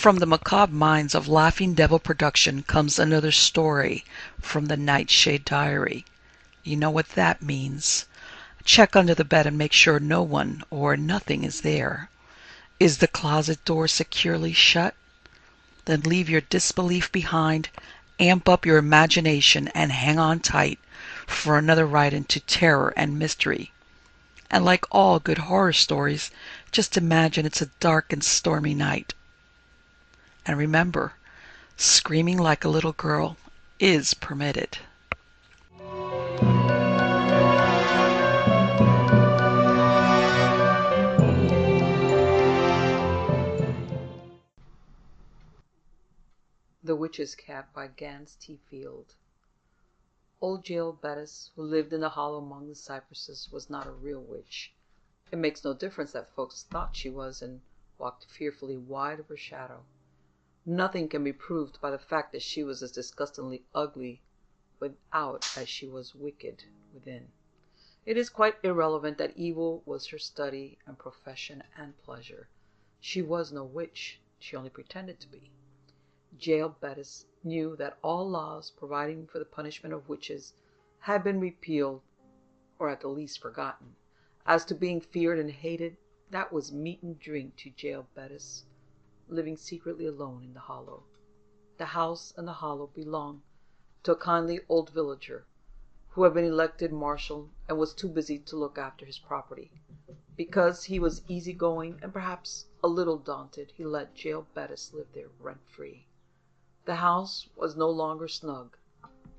From the macabre minds of Laughing Devil Production comes another story from the Nightshade Diary. You know what that means. Check under the bed and make sure no one or nothing is there. Is the closet door securely shut? Then leave your disbelief behind, amp up your imagination, and hang on tight for another ride into terror and mystery. And like all good horror stories, just imagine it's a dark and stormy night. And remember, screaming like a little girl is permitted. The Witch's Cat by Gans T. Field. Old Jael Bettis, who lived in the hollow among the cypresses, was not a real witch. It makes no difference that folks thought she was and walked fearfully wide of her shadow. Nothing can be proved by the fact that she was as disgustingly ugly without as she was wicked within. It is quite irrelevant that evil was her study and profession and pleasure. She was no witch. She only pretended to be. Jael Bettis knew that all laws providing for the punishment of witches had been repealed, or at the least forgotten. As to being feared and hated, that was meat and drink to Jael Bettis, living secretly alone in the hollow. The house and the hollow belonged to a kindly old villager who had been elected marshal and was too busy to look after his property. Because he was easygoing and perhaps a little daunted, he let Jael Bettis live there rent-free. The house was no longer snug.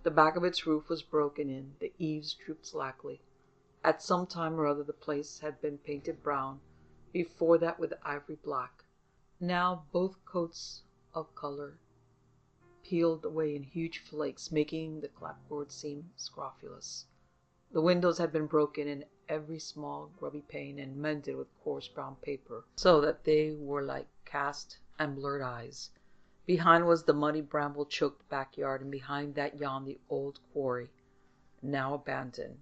The back of its roof was broken in, the eaves drooped slackly. At some time or other the place had been painted brown, before that with ivory black. Now both coats of color peeled away in huge flakes, making the clapboard seem scrofulous. The windows had been broken in every small grubby pane and mended with coarse brown paper, so that they were like cast and blurred eyes. Behind was the muddy bramble-choked backyard, and behind that yawned the old quarry, now abandoned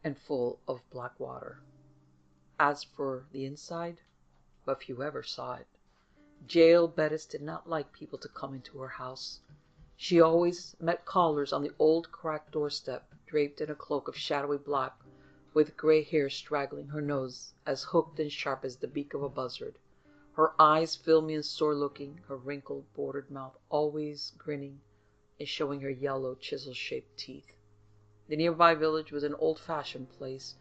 and full of black water. As for the inside, but few ever saw it. Jael Bettis did not like people to come into her house. She always met callers on the old cracked doorstep, draped in a cloak of shadowy black, with gray hair straggling her nose, as hooked and sharp as the beak of a buzzard. Her eyes filmy and sore-looking, her wrinkled, bordered mouth always grinning and showing her yellow, chisel-shaped teeth. The nearby village was an old-fashioned place,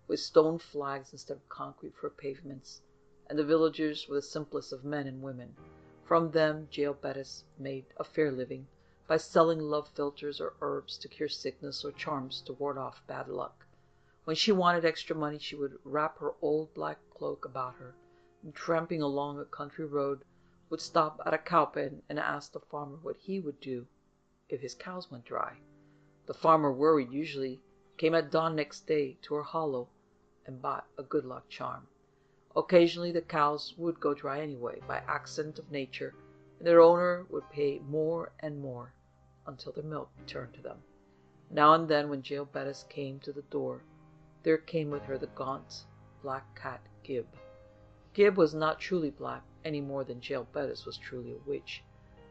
with stone flags instead of concrete for pavements, and the villagers were the simplest of men and women. From them Jael Bettis made a fair living, by selling love philters or herbs to cure sickness or charms to ward off bad luck. When she wanted extra money she would wrap her old black cloak about her, and tramping along a country road would stop at a cow pen and ask the farmer what he would do if his cows went dry. The farmer, worried usually, came at dawn next day to her hollow and bought a good luck charm. Occasionally the cows would go dry anyway, by accident of nature, and their owner would pay more and more until their milk returned to them. Now and then, when Jael Bettis came to the door, there came with her the gaunt black cat Gib. Gib was not truly black, any more than Jael Bettis was truly a witch.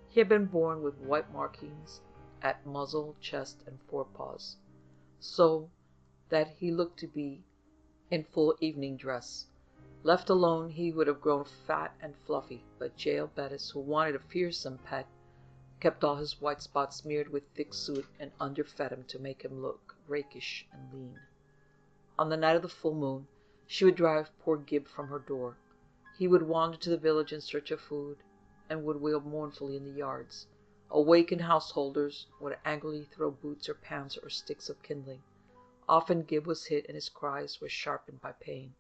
He had been born with white markings at muzzle, chest, and forepaws, so that he looked to be in full evening dress. Left alone, he would have grown fat and fluffy, but Jael Bettis, who wanted a fearsome pet, kept all his white spots smeared with thick soot and underfed him to make him look rakish and lean. On the night of the full moon, she would drive poor Gib from her door. He would wander to the village in search of food, and would wail mournfully in the yards. Awakened householders would angrily throw boots or pans or sticks of kindling. Often Gib was hit, and his cries were sharpened by pain.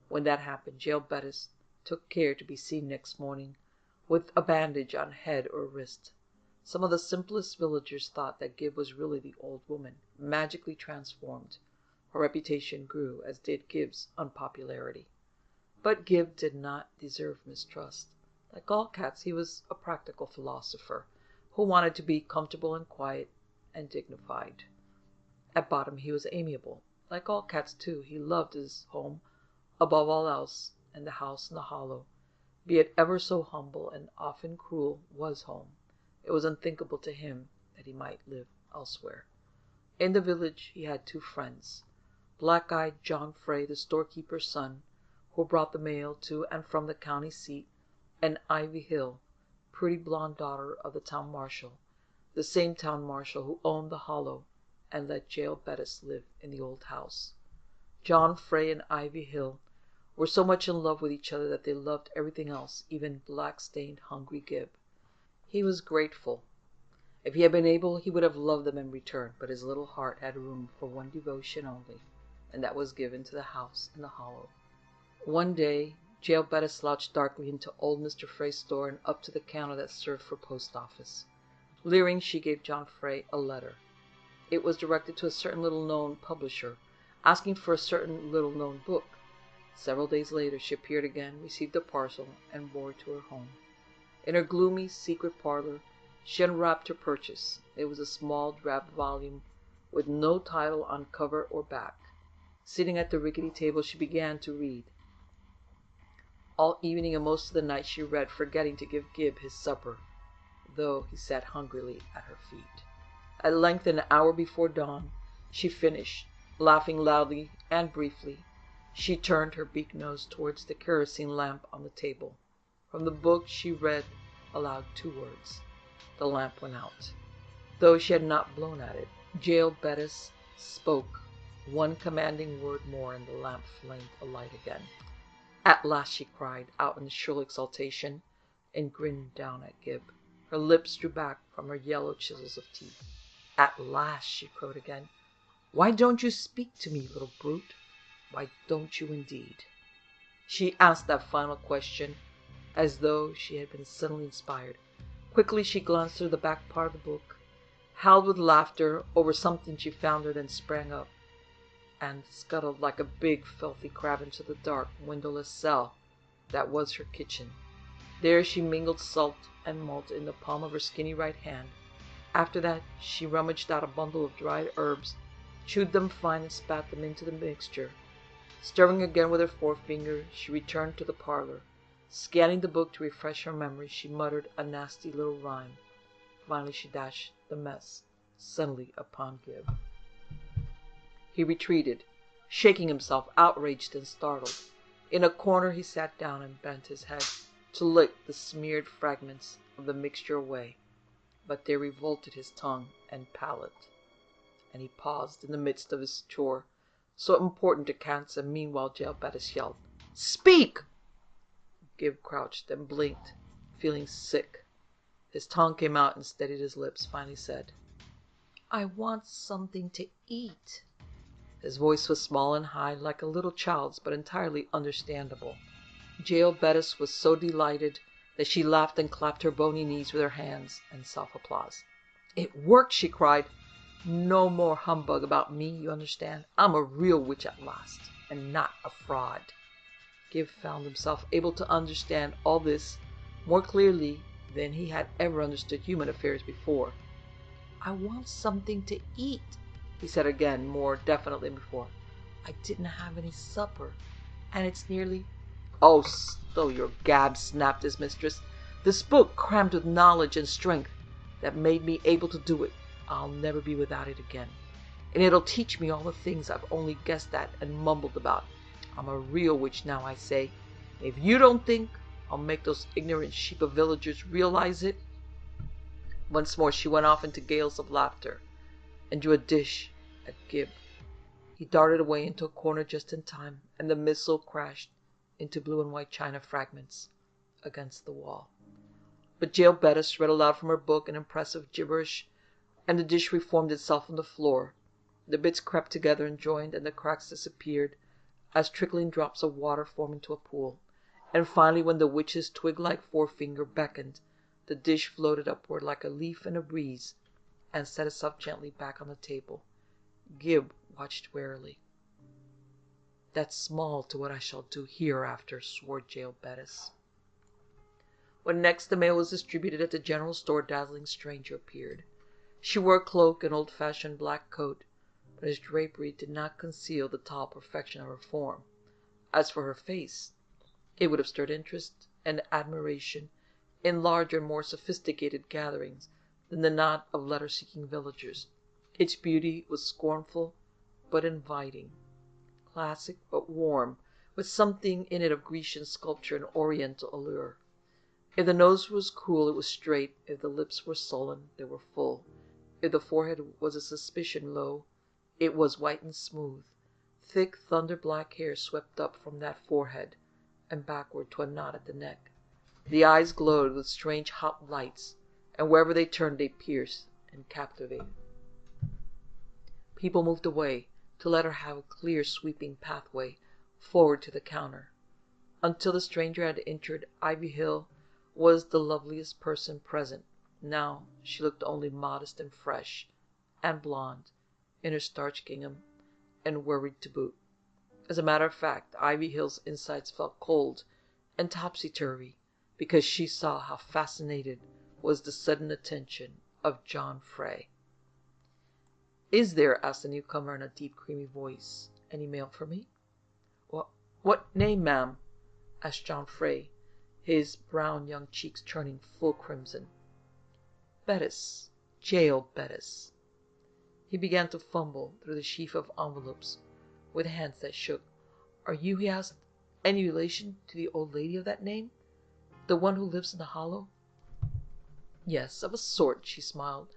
When that happened, Jael Bettis took care to be seen next morning with a bandage on head or wrist. Some of the simplest villagers thought that Gib was really the old woman, magically transformed. Her reputation grew, as did Gib's unpopularity. But Gib did not deserve mistrust. Like all cats, he was a practical philosopher, who wanted to be comfortable and quiet and dignified. At bottom he was amiable. Like all cats, too, he loved his home above all else, and the house in the hollow Be it ever so humble and often cruel, was home. It was unthinkable to him that he might live elsewhere. In the village he had two friends, black-eyed John Frey, the storekeeper's son, who brought the mail to and from the county seat, and Ivy Hill, pretty blonde daughter of the town marshal, the same town marshal who owned the Hollow and let Jael Bettis live in the old house. John Frey and Ivy Hill were so much in love with each other that they loved everything else, even black-stained, hungry Gib. He was grateful. If he had been able, he would have loved them in return, but his little heart had room for one devotion only, and that was given to the house in the Hollow. One day, Jael Bettis slouched darkly into old Mr. Frey's store and up to the counter that served for post office. Leering, she gave John Frey a letter. It was directed to a certain little-known publisher, asking for a certain little-known book. Several days later she appeared again, received a parcel, and bore it to her home. In her gloomy, secret parlor she unwrapped her purchase. It was a small, drab volume with no title on cover or back. Sitting at the rickety table she began to read. All evening and most of the night she read, forgetting to give Gib his supper, though he sat hungrily at her feet. At length, an hour before dawn, she finished. Laughing loudly and briefly, she turned her beak nose towards the kerosene lamp on the table. From the book she read aloud 2 words. The lamp went out. Though she had not blown at it, Jael Bettis spoke one commanding word more, and the lamp flamed alight again. "At last!" she cried out in shrill exultation, and grinned down at Gib. Her lips drew back from her yellow chisels of teeth. "At last!" she crowed again. "Why don't you speak to me, little brute? Why don't you, indeed?" She asked that final question as though she had been suddenly inspired. Quickly she glanced through the back part of the book, howled with laughter over something she found there, then sprang up and scuttled like a big filthy crab into the dark, windowless cell that was her kitchen. There she mingled salt and malt in the palm of her skinny right hand. After that she rummaged out a bundle of dried herbs, chewed them fine, and spat them into the mixture. Stirring again with her forefinger, she returned to the parlor. Scanning the book to refresh her memory, she muttered a nasty little rhyme. Finally she dashed the mess suddenly upon Gib. He retreated, shaking himself, outraged and startled. In a corner he sat down and bent his head to lick the smeared fragments of the mixture away, but they revolted his tongue and palate, and he paused in the midst of his chore, so important to Gans, and meanwhile Jael Bettis yelled, "Speak!" Gib crouched and blinked, feeling sick. His tongue came out and steadied his lips. Finally said, "I want something to eat." His voice was small and high, like a little child's, but entirely understandable. Jael Bettis was so delighted that she laughed and clapped her bony knees with her hands in self-applause. "It worked!" she cried. "No more humbug about me, you understand? I'm a real witch at last, and not a fraud." Gib found himself able to understand all this more clearly than he had ever understood human affairs before. "I want something to eat," he said again, more definitely than before. "I didn't have any supper, and it's nearly—" "Oh, stow your gab," snapped his mistress. "This book, crammed with knowledge and strength, that made me able to do it, I'll never be without it again. And it'll teach me all the things I've only guessed at and mumbled about. I'm a real witch now, I say. If you don't think I'll make those ignorant sheep of villagers realize it—" Once more she went off into gales of laughter, and drew a dish at Gib. He darted away into a corner just in time, and the missile crashed into blue and white china fragments against the wall. But Jael Bettis read aloud from her book an impressive gibberish, and the dish reformed itself on the floor. The bits crept together and joined, and the cracks disappeared as trickling drops of water formed into a pool. And finally, when the witch's twig-like forefinger beckoned, the dish floated upward like a leaf in a breeze and set itself gently back on the table. Gib watched warily. "That's small to what I shall do hereafter," swore Jael Bettis. When next the mail was distributed at the general store, a dazzling stranger appeared. She wore a cloak and old-fashioned black coat, but his drapery did not conceal the tall perfection of her form. As for her face, it would have stirred interest and admiration in larger and more sophisticated gatherings than the knot of letter-seeking villagers. Its beauty was scornful but inviting, classic but warm, with something in it of Grecian sculpture and Oriental allure. If the nose was cool, it was straight. If the lips were sullen, they were full. If the forehead was a suspicion low, it was white and smooth. Thick thunder-black hair swept up from that forehead and backward to a knot at the neck. The eyes glowed with strange hot lights, and wherever they turned they pierced and captivated. People moved away to let her have a clear sweeping pathway forward to the counter. Until the stranger had entered, Ivy Hill was the loveliest person present. Now she looked only modest and fresh, and blonde, in her starched gingham, and worried to boot. As a matter of fact, Ivy Hill's insides felt cold and topsy-turvy, because she saw how fascinated was the sudden attention of John Frey. "Is there," asked the newcomer in a deep, creamy voice, "any mail for me?" What name, ma'am?" asked John Frey, his brown young cheeks turning full crimson. "Bettis. Jael Bettis." He began to fumble through the sheaf of envelopes with hands that shook. "Are you," he asked, "any relation to the old lady of that name? The one who lives in the hollow?" "Yes, of a sort," she smiled,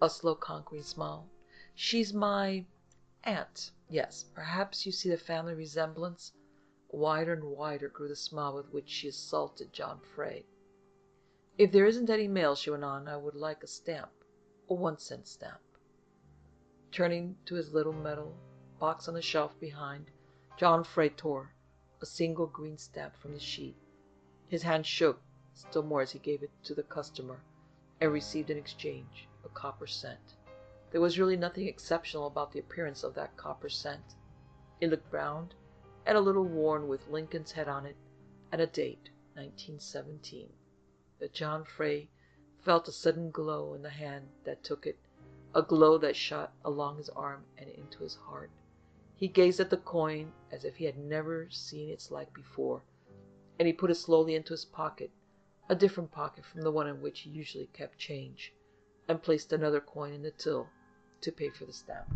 a slow conquering smile. "She's my aunt. Yes, perhaps you see the family resemblance." Wider and wider grew the smile with which she assaulted John Frey. "If there isn't any mail," she went on, "I would like a stamp, a 1-cent stamp." Turning to his little metal box on the shelf behind, John Frey tore a single green stamp from the sheet. His hand shook still more as he gave it to the customer, and received in exchange a copper cent. There was really nothing exceptional about the appearance of that copper cent. It looked brown and a little worn, with Lincoln's head on it, and a date, 1917. But John Frey felt a sudden glow in the hand that took it, a glow that shot along his arm and into his heart. He gazed at the coin as if he had never seen its like before, and he put it slowly into his pocket, a different pocket from the one in which he usually kept change, and placed another coin in the till to pay for the stamp.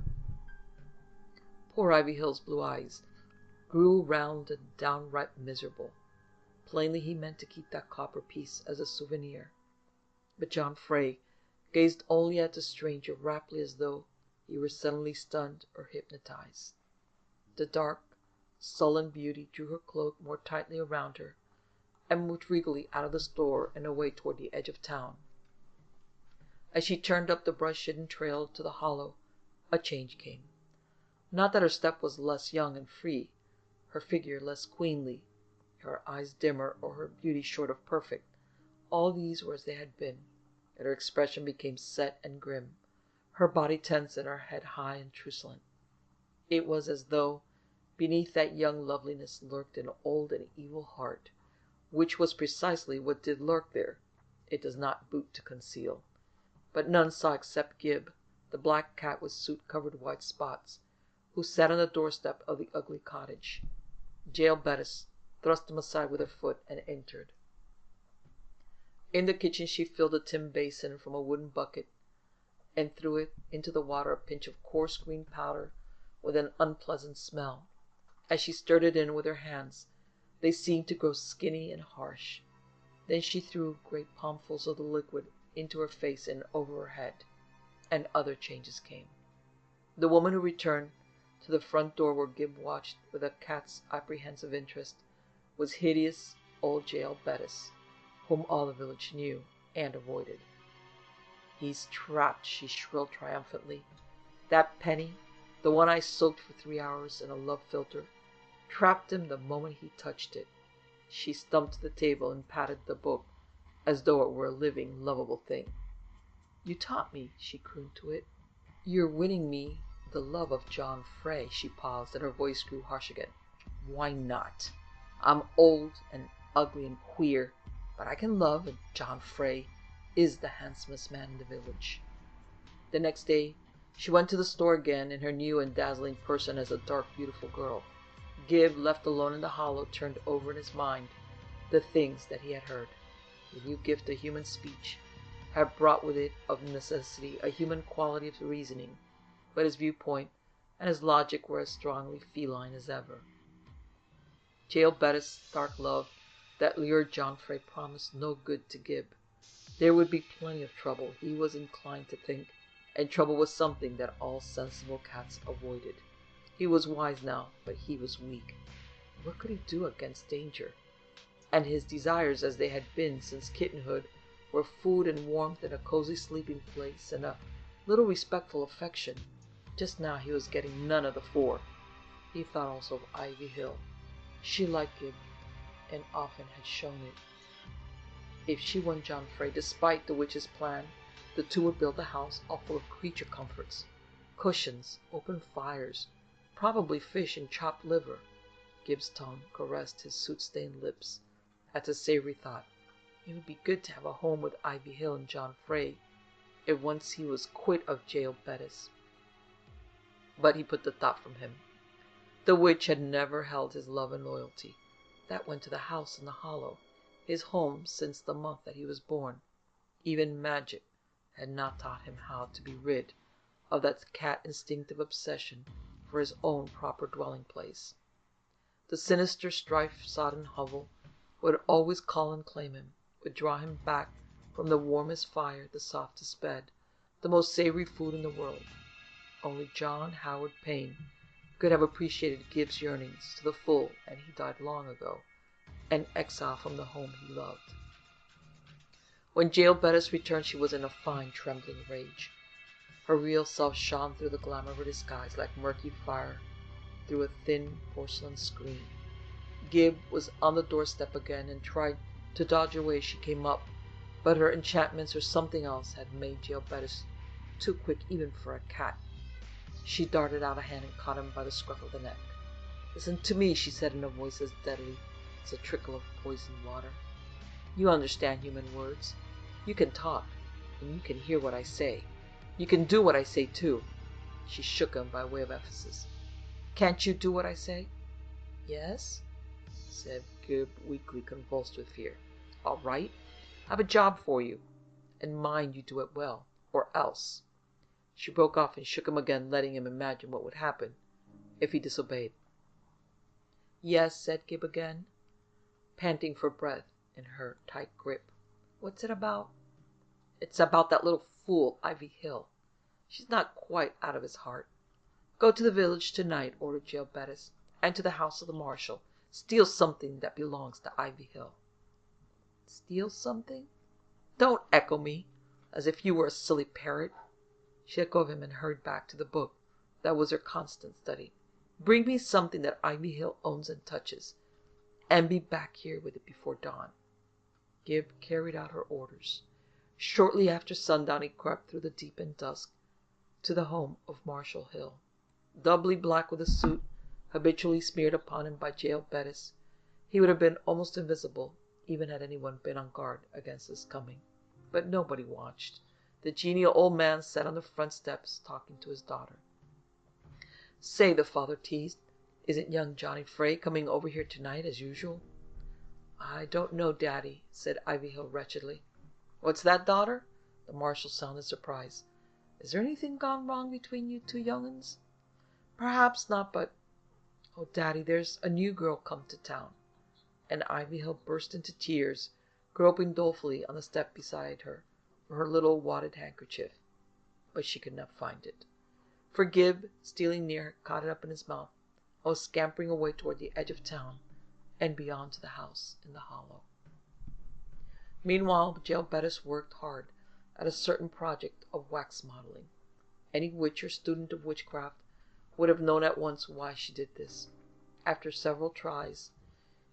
Poor Ivy Hill's blue eyes grew round and downright miserable. Plainly he meant to keep that copper piece as a souvenir. But John Frey gazed only at the stranger raptly, as though he were suddenly stunned or hypnotized. The dark, sullen beauty drew her cloak more tightly around her, and moved regally out of the store and away toward the edge of town. As she turned up the brush-hidden trail to the hollow, a change came. Not that her step was less young and free, her figure less queenly, her eyes dimmer, or her beauty short of perfect. All these were as they had been, yet her expression became set and grim, her body tense and her head high and truculent. It was as though beneath that young loveliness lurked an old and evil heart, which was precisely what did lurk there, it does not boot to conceal. But none saw except Gib, the black cat with soot-covered white spots, who sat on the doorstep of the ugly cottage. Jael Bettis thrust him aside with her foot and entered. In the kitchen she filled a tin basin from a wooden bucket and threw it into the water a pinch of coarse green powder with an unpleasant smell. As she stirred it in with her hands, they seemed to grow skinny and harsh. Then she threw great palmfuls of the liquid into her face and over her head, and other changes came. The woman who returned to the front door, where Gib watched with a cat's apprehensive interest, was hideous old Jael Bettis, whom all the village knew and avoided. "He's trapped," she shrilled triumphantly. "That penny, the one I soaked for 3 hours in a love philter, trapped him the moment he touched it." She stumped to the table and patted the book as though it were a living, lovable thing. "You taught me," she crooned to it. "You're winning me the love of John Frey." She paused, and her voice grew harsh again. "Why not? I'm old and ugly and queer, but I can love, and John Frey is the handsomest man in the village." The next day she went to the store again in her new and dazzling person as a dark, beautiful girl. Gib, left alone in the hollow, turned over in his mind the things that he had heard. The new gift of human speech had brought with it of necessity a human quality of reasoning, but his viewpoint and his logic were as strongly feline as ever. Jael Bettis' dark love that lured John Frey promised no good to Gib. There would be plenty of trouble, he was inclined to think, and trouble was something that all sensible cats avoided. He was wise now, but he was weak. What could he do against danger? And his desires, as they had been since kittenhood, were food and warmth and a cozy sleeping place and a little respectful affection. Just now he was getting none of the four. He thought also of Ivy Hill. She liked Gib, and often had shown it. If she won John Frey, despite the witch's plan, the two would build a house all full of creature comforts, cushions, open fires, probably fish and chopped liver. Gib's tongue caressed his soot-stained lips at the savory thought. It would be good to have a home with Ivy Hill and John Frey, if once he was quit of Jael Bettis. But he put the thought from him. The witch had never held his love and loyalty. That went to the house in the hollow, his home since the month that he was born. Even magic had not taught him how to be rid of that cat instinctive obsession for his own proper dwelling place. The sinister, strife-sodden hovel would always call and claim him, would draw him back from the warmest fire, the softest bed, the most savory food in the world. Only John Howard Payne could have appreciated Gib's yearnings to the full, and he died long ago, an exile from the home he loved. When Jael Bettis returned, she was in a fine, trembling rage. Her real self shone through the glamour of her disguise like murky fire through a thin porcelain screen. Gib was on the doorstep again and tried to dodge her way as she came up, but her enchantments or something else had made Jael Bettis too quick even for a cat. She darted out a hand and caught him by the scruff of the neck. "Listen to me," she said in a voice as deadly as a trickle of poisoned water. "You understand human words. You can talk, and you can hear what I say. You can do what I say, too." She shook him by way of emphasis. "Can't you do what I say?" "Yes," said Gib, weakly convulsed with fear. "All right. I have a job for you, and mind you do it well, or else." She broke off and shook him again, letting him imagine what would happen if he disobeyed. "Yes," said Gib again, panting for breath in her tight grip. "What's it about?" "It's about that little fool, Ivy Hill. She's not quite out of his heart. Go to the village tonight," ordered Jael Bettis, "and to the house of the marshal. Steal something that belongs to Ivy Hill." "Steal something? Don't echo me, as if you were a silly parrot." She let go of him and hurried back to the book that was her constant study. "Bring me something that Ivy Hill owns and touches, and be back here with it before dawn." Gib carried out her orders. Shortly after sundown he crept through the deepened dusk to the home of Marshal Hill. Doubly black with the soot habitually smeared upon him by Jael Bettis, he would have been almost invisible, even had anyone been on guard against his coming. But nobody watched. The genial old man sat on the front steps talking to his daughter. "Say," the father teased, "isn't young Johnny Frey coming over here tonight as usual?" "I don't know, Daddy," said Ivy Hill wretchedly. "What's that, daughter?" The marshal sounded surprised. "Is there anything gone wrong between you two young'uns?" "Perhaps not, but—" "Oh, Daddy, there's a new girl come to town." And Ivy Hill burst into tears, groping dolefully on the step beside her for her little wadded handkerchief. But she could not find it. For Gib, stealing near, caught it up in his mouth, and was scampering away toward the edge of town and beyond to the house in the hollow. Meanwhile, Jael Bettis worked hard at a certain project of wax modeling. Any witch or student of witchcraft would have known at once why she did this. After several tries,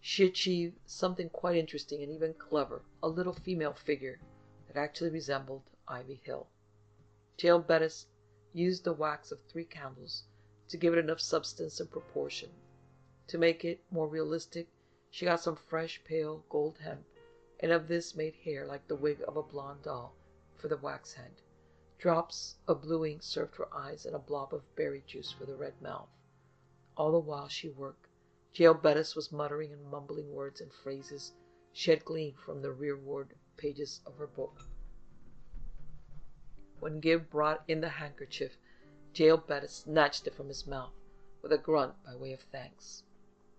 she achieved something quite interesting and even clever, a little female figure that actually resembled Ivy Hill. Jael Bettis used the wax of 3 candles to give it enough substance and proportion. To make it more realistic, she got some fresh, pale gold hemp, and of this made hair like the wig of a blonde doll for the wax head. Drops of blue ink served for eyes, and a blob of berry juice for the red mouth. All the while she worked, Jael Bettis was muttering and mumbling words and phrases she had gleaned from the rearward pages of her book. When Gib brought in the handkerchief, Jael Bettis snatched it from his mouth with a grunt by way of thanks.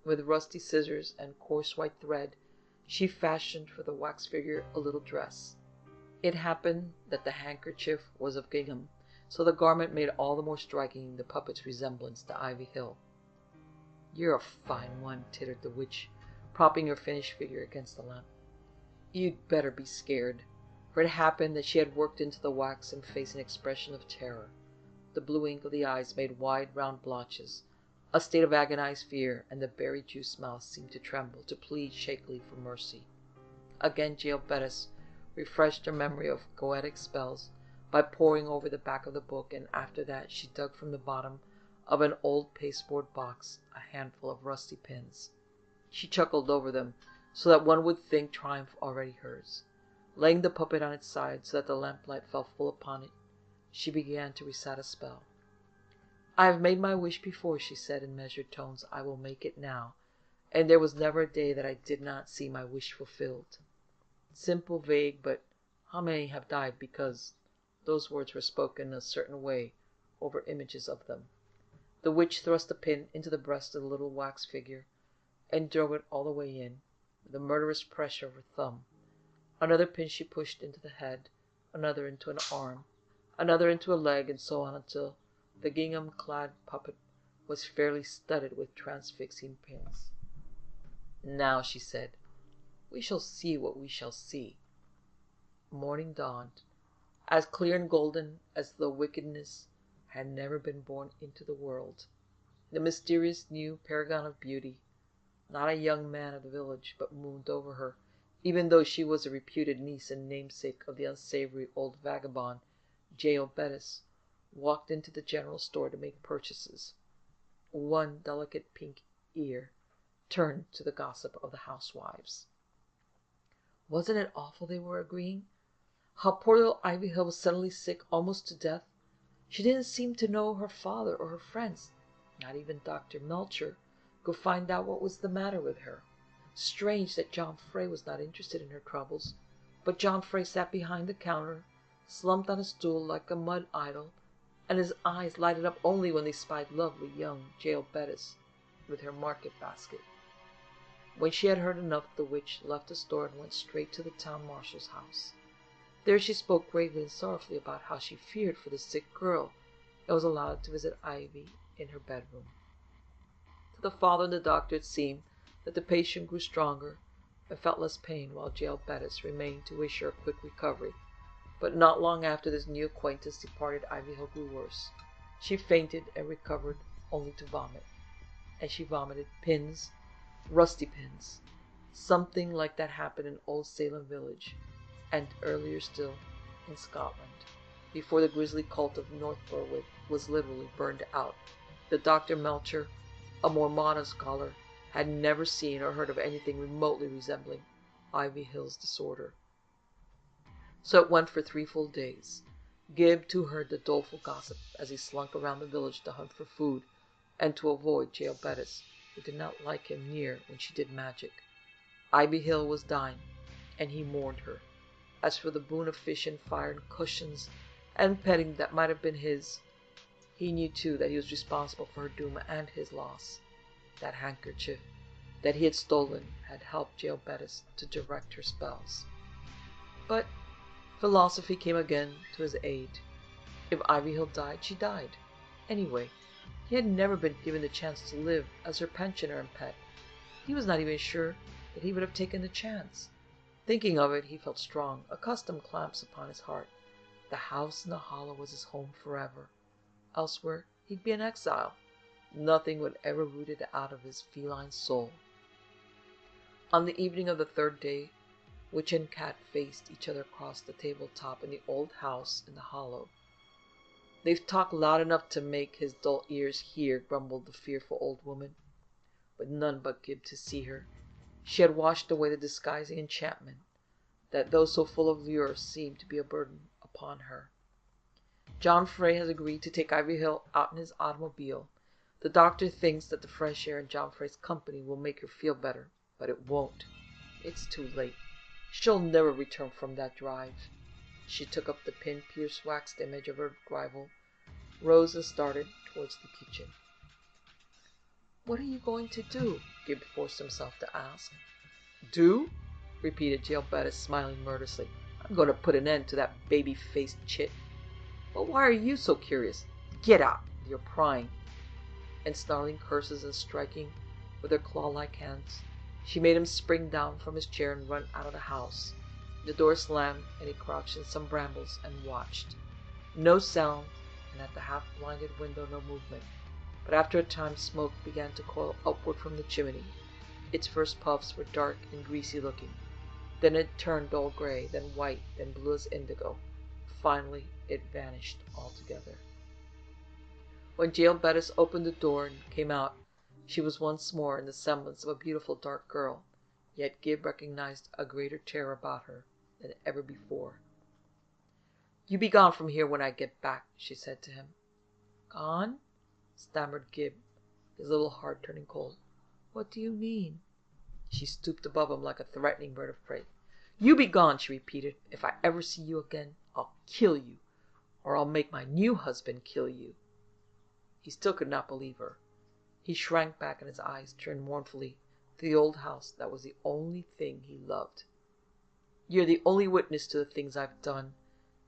With rusty scissors and coarse white thread, she fashioned for the wax figure a little dress. It happened that the handkerchief was of gingham, so the garment made all the more striking the puppet's resemblance to Ivy Hill. "You're a fine one," tittered the witch, propping her finished figure against the lamp. "You'd better be scared," for it happened that she had worked into the wax and face an expression of terror. The blue ink of the eyes made wide, round blotches, a state of agonized fear, and the berry-juice mouth seemed to tremble, to plead shakily for mercy. Again Jael Bettis refreshed her memory of goetic spells by poring over the back of the book, and after that she dug from the bottom of an old pasteboard box a handful of rusty pins. She chuckled over them, so that one would think triumph already hers. Laying the puppet on its side so that the lamplight fell full upon it, she began to recite a spell. "I have made my wish before," she said in measured tones. "I will make it now, and there was never a day that I did not see my wish fulfilled." Simple, vague, but how many have died because those words were spoken in a certain way over images of them? The witch thrust a pin into the breast of the little wax figure and drove it all the way in, with a murderous pressure of her thumb. Another pin she pushed into the head, another into an arm, another into a leg, and so on until the gingham-clad puppet was fairly studded with transfixing pins. "Now," she said, "we shall see what we shall see." Morning dawned, as clear and golden as though wickedness had never been born into the world. The mysterious new paragon of beauty, not a young man of the village, but mooned over her, even though she was a reputed niece and namesake of the unsavory old vagabond, Jael Bettis, walked into the general store to make purchases. One delicate pink ear turned to the gossip of the housewives. Wasn't it awful, they were agreeing? How poor little Ivy Hill was suddenly sick almost to death. She didn't seem to know her father or her friends. Not even Dr. Melcher could find out what was the matter with her. Strange that John Frey was not interested in her troubles. But John Frey sat behind the counter, slumped on a stool like a mud idol, and his eyes lighted up only when they spied lovely young Jael Bettis with her market basket. When she had heard enough, the witch left the store and went straight to the town marshal's house. There she spoke gravely and sorrowfully about how she feared for the sick girl and was allowed to visit Ivy in her bedroom. To the father and the doctor it seemed that the patient grew stronger and felt less pain, while Jael Bettis remained to wish her a quick recovery. But not long after this new acquaintance departed, Ivy Hill grew worse. She fainted and recovered only to vomit. And she vomited pins, rusty pins. Something like that happened in Old Salem village, and earlier still in Scotland, before the grisly cult of North Berwick was literally burned out. The Dr. Melcher, a more modern scholar, had never seen or heard of anything remotely resembling Ivy Hill's disorder. So it went for 3 full days. Gib too heard the doleful gossip as he slunk around the village to hunt for food and to avoid Jael Bettis, who did not like him near when she did magic. Ivy Hill was dying, and he mourned her. As for the boon of fish and fire and cushions and petting that might have been his, he knew too that he was responsible for her doom and his loss. That handkerchief that he had stolen had helped Jael Bettis to direct her spells. But philosophy came again to his aid. If Ivy Hill died, she died. Anyway, he had never been given the chance to live as her pensioner and pet. He was not even sure that he would have taken the chance. Thinking of it, he felt strong, accustomed clamps upon his heart. The house in the hollow was his home forever. Elsewhere, he'd be an exile. Nothing would ever root it out of his feline soul. On the evening of the 3rd day, witch and cat faced each other across the tabletop in the old house in the hollow. "They've talked loud enough to make his dull ears hear," grumbled the fearful old woman. With none but Gib to see her, she had washed away the disguising enchantment that, though so full of lure, seemed to be a burden upon her. "John Frey has agreed to take Ivy Hill out in his automobile. The doctor thinks that the fresh air and John Frey's company will make her feel better, but it won't. It's too late. She'll never return from that drive. She took up the pin-pierced waxed image of her rival, rose and started towards the kitchen. "What are you going to do?" Gib forced himself to ask. "Do?" repeated Jael Bettis, smiling murderously. "I'm going to put an end to that baby-faced chit. But why are you so curious? Get out! You're prying." And snarling curses and striking with her claw-like hands, she made him spring down from his chair and run out of the house. The door slammed, and he crouched in some brambles and watched. No sound, and at the half-blinded window no movement. But after a time smoke began to coil upward from the chimney. Its first puffs were dark and greasy-looking. Then it turned dull gray, then white, then blue as indigo. Finally it vanished altogether. When Jael Bettis opened the door and came out, she was once more in the semblance of a beautiful dark girl, yet Gib recognized a greater terror about her than ever before. "You be gone from here when I get back," she said to him. "Gone?" stammered Gib, his little heart turning cold. "What do you mean?" She stooped above him like a threatening bird of prey. "You be gone," she repeated. "If I ever see you again, I'll kill you, or I'll make my new husband kill you." He still could not believe her. He shrank back and his eyes turned mournfully to the old house that was the only thing he loved. "You're the only witness to the things I've done,"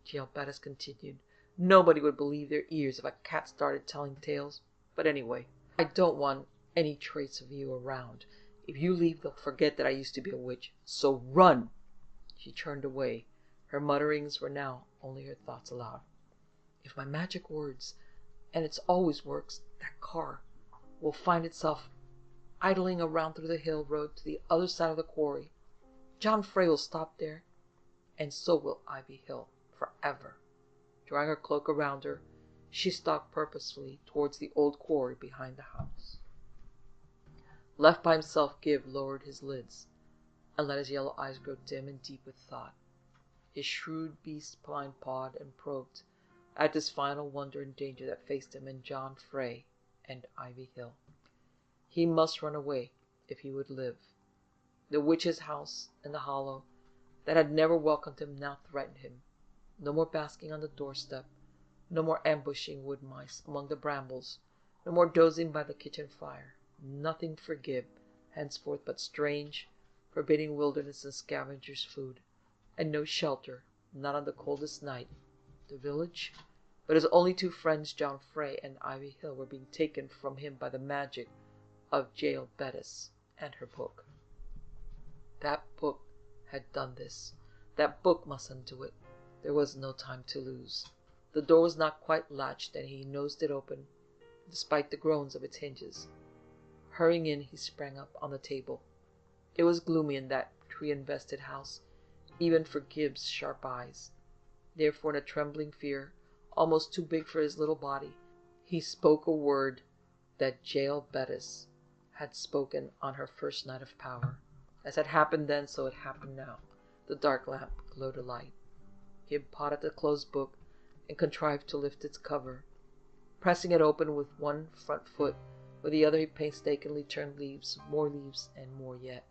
Jael Bettis continued. "Nobody would believe their ears if a cat started telling tales. But anyway, I don't want any trace of you around. If you leave, they'll forget that I used to be a witch. So run!" She turned away. Her mutterings were now only her thoughts aloud. "If my magic works, and it always works, that car will find itself idling around through the hill road to the other side of the quarry. John Frey will stop there, and so will Ivy Hill, forever." Drawing her cloak around her, she stalked purposefully towards the old quarry behind the house. Left by himself, Gib lowered his lids and let his yellow eyes grow dim and deep with thought. His shrewd beast mind pawed and probed at this final wonder and danger that faced him in John Frey and Ivy Hill. He must run away if he would live. The witch's house in the hollow that had never welcomed him now threatened him. No more basking on the doorstep, no more ambushing wood mice among the brambles, no more dozing by the kitchen fire. Nothing for Gib henceforth but strange, forbidding wilderness and scavengers' food, and no shelter, not on the coldest night. The village? But his only two friends, John Frey and Ivy Hill, were being taken from him by the magic of Jael Bettis and her book. That book had done this. That book must undo it. There was no time to lose. The door was not quite latched, and he nosed it open, despite the groans of its hinges. Hurrying in, he sprang up on the table. It was gloomy in that tree-invested house, even for Gib's sharp eyes. Therefore, in a trembling fear, almost too big for his little body, he spoke a word that Jael Bettis had spoken on her first night of power. As had happened then, so it happened now. The dark lamp glowed a light. Gib pawed at the closed book and contrived to lift its cover. Pressing it open with one front foot, with the other he painstakingly turned leaves, and more yet.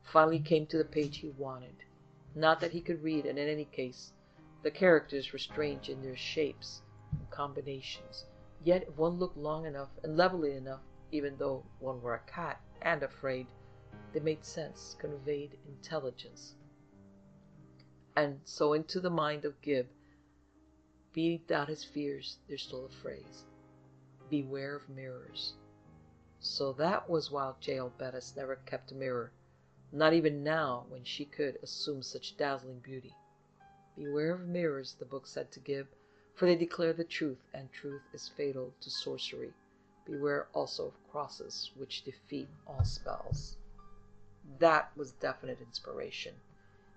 Finally came to the page he wanted. Not that he could read, and in any case, the characters were strange in their shapes and combinations. Yet if one looked long enough and levelly enough, even though one were a cat and afraid, they made sense, conveyed intelligence. And so into the mind of Gib, beat out his fears, there stole a phrase: "Beware of mirrors." So that was why Jael Bettis never kept a mirror, not even now when she could assume such dazzling beauty. "Beware of mirrors," the book said to Gib, "for they declare the truth, and truth is fatal to sorcery. Beware also of crosses, which defeat all spells." That was definite inspiration.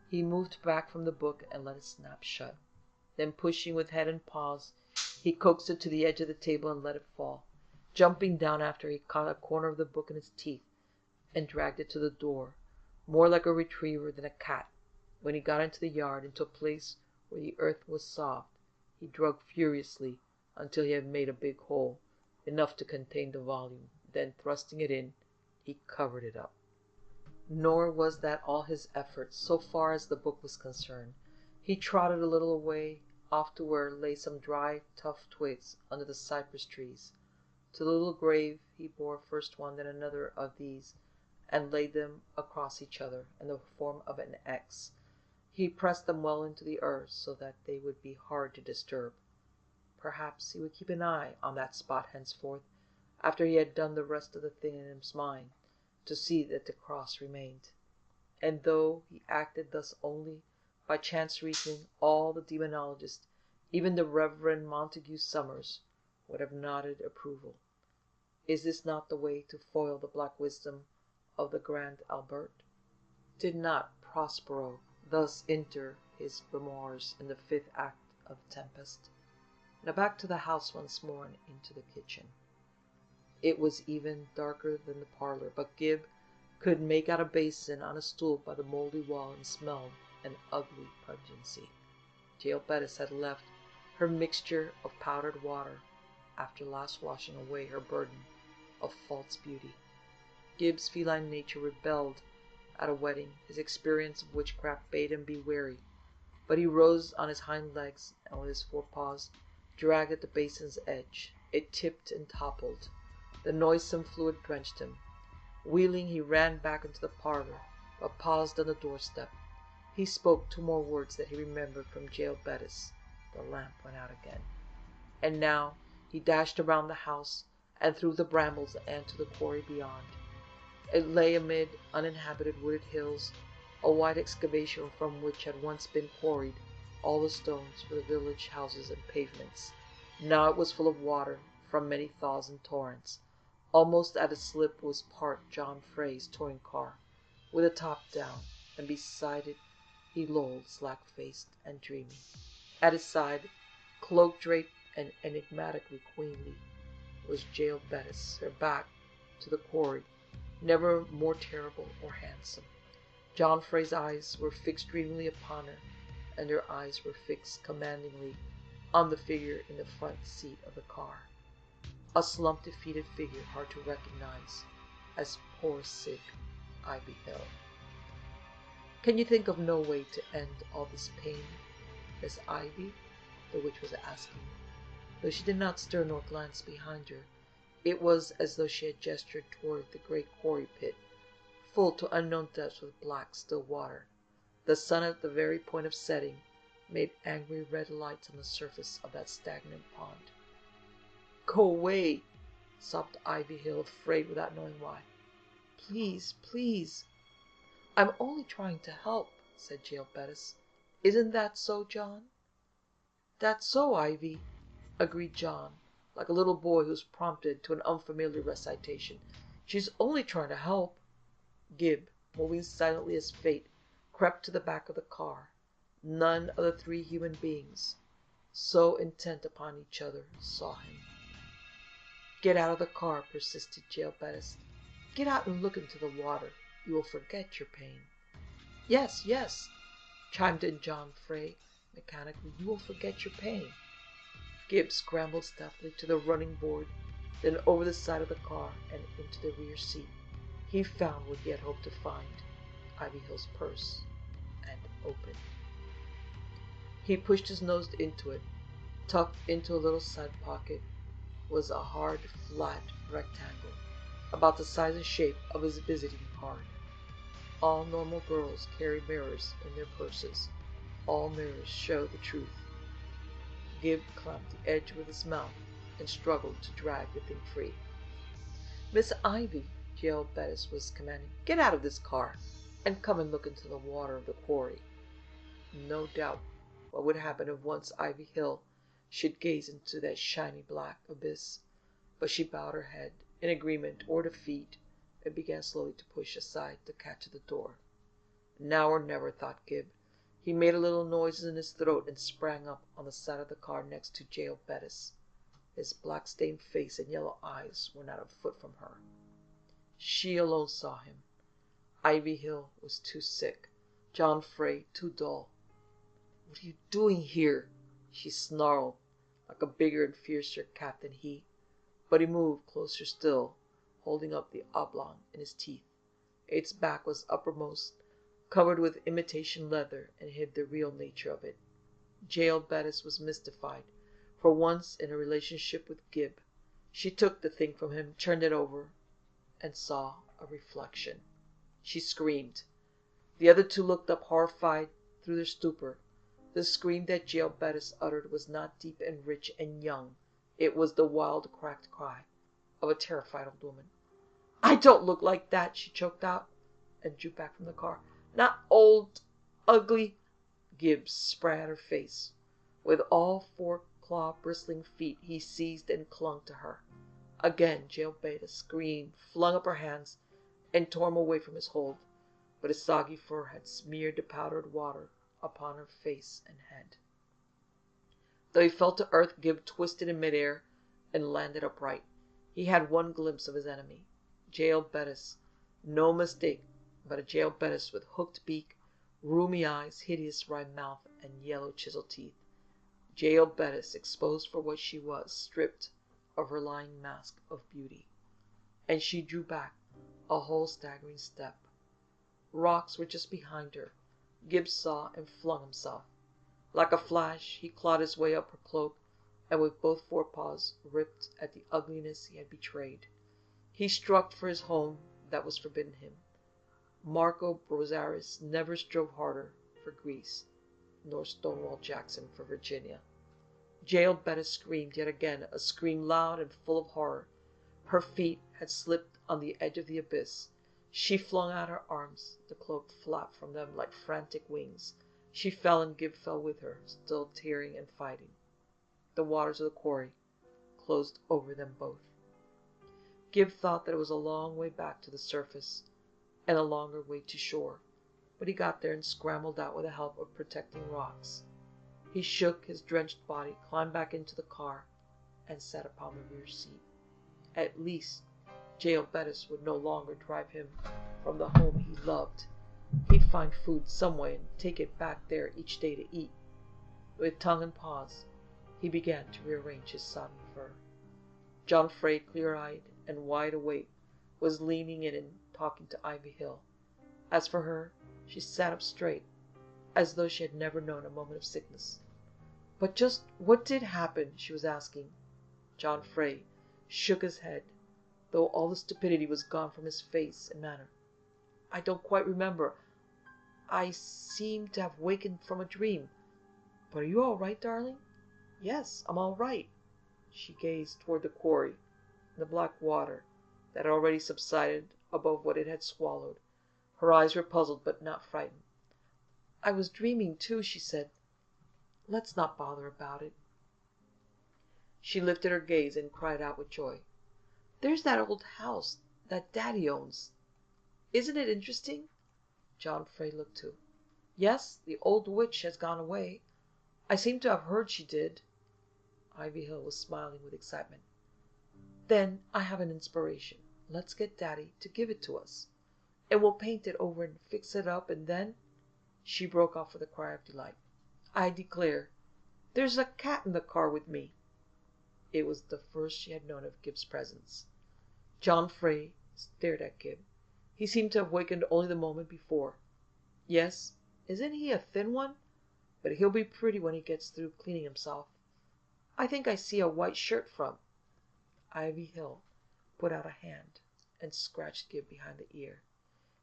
He moved back from the book and let it snap shut. Then, pushing with head and paws, he coaxed it to the edge of the table and let it fall. Jumping down after, he caught a corner of the book in his teeth and dragged it to the door, more like a retriever than a cat. When he got into the yard, into a place where the earth was soft, he dug furiously until he had made a big hole, enough to contain the volume. Then, thrusting it in, he covered it up. Nor was that all his effort, so far as the book was concerned. He trotted a little away, off to where lay some dry, tough twigs under the cypress trees. To the little grave he bore first one, then another of these, and laid them across each other in the form of an X. He pressed them well into the earth so that they would be hard to disturb. Perhaps he would keep an eye on that spot henceforth, after he had done the rest of the thing in his mind, to see that the cross remained. And though he acted thus only by chance reasoning, all the demonologists, even the Reverend Montague Summers, would have nodded approval. Is this not the way to foil the black wisdom of the Grand Albert? Did not Prospero thus enter his grimoires in the 5th act of Tempest? Now back to the house once more and into the kitchen. It was even darker than the parlor, but Gib could make out a basin on a stool by the moldy wall and smelled an ugly pungency. Jael Bettis had left her mixture of powdered water after last washing away her burden of false beauty. Gib's feline nature rebelled at a wedding. His experience of witchcraft bade him be wary, but he rose on his hind legs and with his forepaws dragged at the basin's edge. It tipped and toppled. The noisome fluid drenched him. Wheeling, he ran back into the parlor, but paused on the doorstep. He spoke 2 more words that he remembered from Jael Bettis. The lamp went out again. And now he dashed around the house and through the brambles and to the quarry beyond. It lay amid uninhabited wooded hills, a wide excavation from which had once been quarried all the stones for the village houses and pavements. Now it was full of water from many thaws and torrents. Almost at its lip was parked John Frey's touring car, with the top down, and beside it he lolled, slack-faced and dreamy. At his side, cloak-draped and enigmatically queenly, was Jael Bettis, her back to the quarry, never more terrible or handsome. John Frey's eyes were fixed dreamily upon her, and her eyes were fixed commandingly on the figure in the front seat of the car. A slumped, defeated figure hard to recognize as poor, sick Ivy Hill. "Can you think of no way to end all this pain, Miss Ivy?" the witch was asking. Though she did not stir nor glance behind her, it was as though she had gestured toward the great quarry pit, full to unknown depths with black, still water. The sun at the very point of setting made angry red lights on the surface of that stagnant pond. "Go away," sobbed Ivy Hill, afraid without knowing why. "Please, please." "I'm only trying to help," said Jael Bettis. "Isn't that so, John?" "That's so, Ivy," agreed John, like a little boy who's prompted to an unfamiliar recitation. "She's only trying to help." Gib, moving silently as fate, crept to the back of the car. None of the 3 human beings, so intent upon each other, saw him. "Get out of the car," persisted Jael Bettis. "Get out and look into the water. You will forget your pain." "Yes, yes," chimed in John Frey mechanically. "You will forget your pain." Gib scrambled stealthily to the running board, then over the side of the car and into the rear seat. He found what he had hoped to find, Ivy Hill's purse, and opened. He pushed his nose into it. Tucked into a little side pocket was a hard, flat rectangle, about the size and shape of his visiting card. All normal girls carry mirrors in their purses. All mirrors show the truth. Gib clamped the edge with his mouth and struggled to drag the thing free. "Miss Ivy," Jael Bettis was commanding, "get out of this car and come and look into the water of the quarry." No doubt what would happen if once Ivy Hill should gaze into that shiny black abyss, but she bowed her head in agreement or defeat and began slowly to push aside the catch of the door. Now or never, thought Gib. He made a little noise in his throat and sprang up on the side of the car next to Jael Bettis. His black-stained face and yellow eyes were not a foot from her. She alone saw him. Ivy Hill was too sick, John Frey too dull. "What are you doing here?" she snarled, like a bigger and fiercer cat than he. But he moved closer still, holding up the oblong in his teeth. Its back was uppermost, covered with imitation leather, and hid the real nature of it. Jael Bettis was mystified. For once in a relationship with Gib, she took the thing from him, turned it over, and saw a reflection. She screamed. The other two looked up horrified through their stupor. The scream that Jael Bettis uttered was not deep and rich and young. It was the wild, cracked cry of a terrified old woman. "I don't look like that," she choked out, and drew back from the car. "Not old, ugly." Gibbs sprang at her face. With all four claw-bristling feet he seized and clung to her. Again Jael Bettis screamed, flung up her hands, and tore him away from his hold. But his soggy fur had smeared the powdered water upon her face and head. Though he fell to earth, Gib twisted in midair and landed upright. He had one glimpse of his enemy. Jael Bettis. No mistake, but a Jael Bettis with hooked beak, rheumy eyes, hideous wry mouth, and yellow chiseled teeth. Jael Bettis, exposed for what she was, stripped of her lying mask of beauty. And she drew back a whole staggering step. Rocks were just behind her. Gibbs saw and flung himself. Like a flash, he clawed his way up her cloak, and with both forepaws ripped at the ugliness he had betrayed. He struck for his home that was forbidden him. Marco Brosaris never strove harder for Greece, nor Stonewall Jackson for Virginia. Jael Bettis screamed yet again, a scream loud and full of horror. Her feet had slipped on the edge of the abyss. She flung out her arms. The cloak flapped from them like frantic wings. She fell, and Gib fell with her, still tearing and fighting. The waters of the quarry closed over them both. Gib thought that it was a long way back to the surface and a longer way to shore, but he got there and scrambled out with the help of protecting rocks. He shook his drenched body, climbed back into the car, and sat upon the rear seat. At least Jael Bettis would no longer drive him from the home he loved. He'd find food some way and take it back there each day to eat. With tongue and paws, he began to rearrange his sodden fur. John Frey, clear-eyed and wide awake, was leaning in and talking to Ivy Hill. As for her, she sat up straight, as though she had never known a moment of sickness. "But just what did happen?" she was asking. John Frey shook his head, though all the stupidity was gone from his face and manner. "I don't quite remember. I seem to have wakened from a dream. But are you all right, darling?" "Yes, I'm all right." She gazed toward the quarry and the black water that had already subsided above what it had swallowed. Her eyes were puzzled but not frightened. "I was dreaming too," she said. "Let's not bother about it." She lifted her gaze and cried out with joy. "There's that old house that Daddy owns. Isn't it interesting?" John Frey looked too. "Yes, the old witch has gone away. I seem to have heard she did." Ivy Hill was smiling with excitement. "Then I have an inspiration. Let's get Daddy to give it to us, and we'll paint it over and fix it up, and then—" She broke off with a cry of delight. "I declare, there's a cat in the car with me." It was the first she had known of Gib's presence. John Frey stared at Gib. He seemed to have wakened only the moment before. "Yes, isn't he a thin one? But he'll be pretty when he gets through cleaning himself. I think I see a white shirt from—" Ivy Hill put out a hand and scratched Gib behind the ear.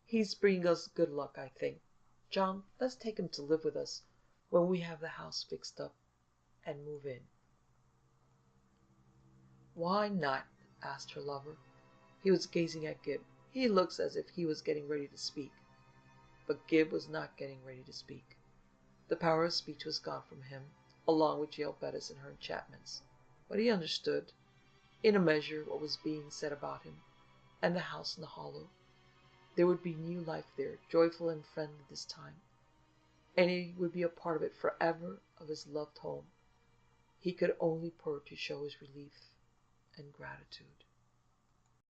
"He's bringing us good luck, I think. John, let's take him to live with us when we have the house fixed up and move in." "Why not?" asked her lover. He was gazing at Gib. "He looks as if he was getting ready to speak." But Gib was not getting ready to speak. The power of speech was gone from him, along with Jael Bettis and her enchantments. But he understood, in a measure, what was being said about him, and the house in the hollow. There would be new life there, joyful and friendly this time, and he would be a part of it forever, of his loved home. He could only purr to show his relief and gratitude.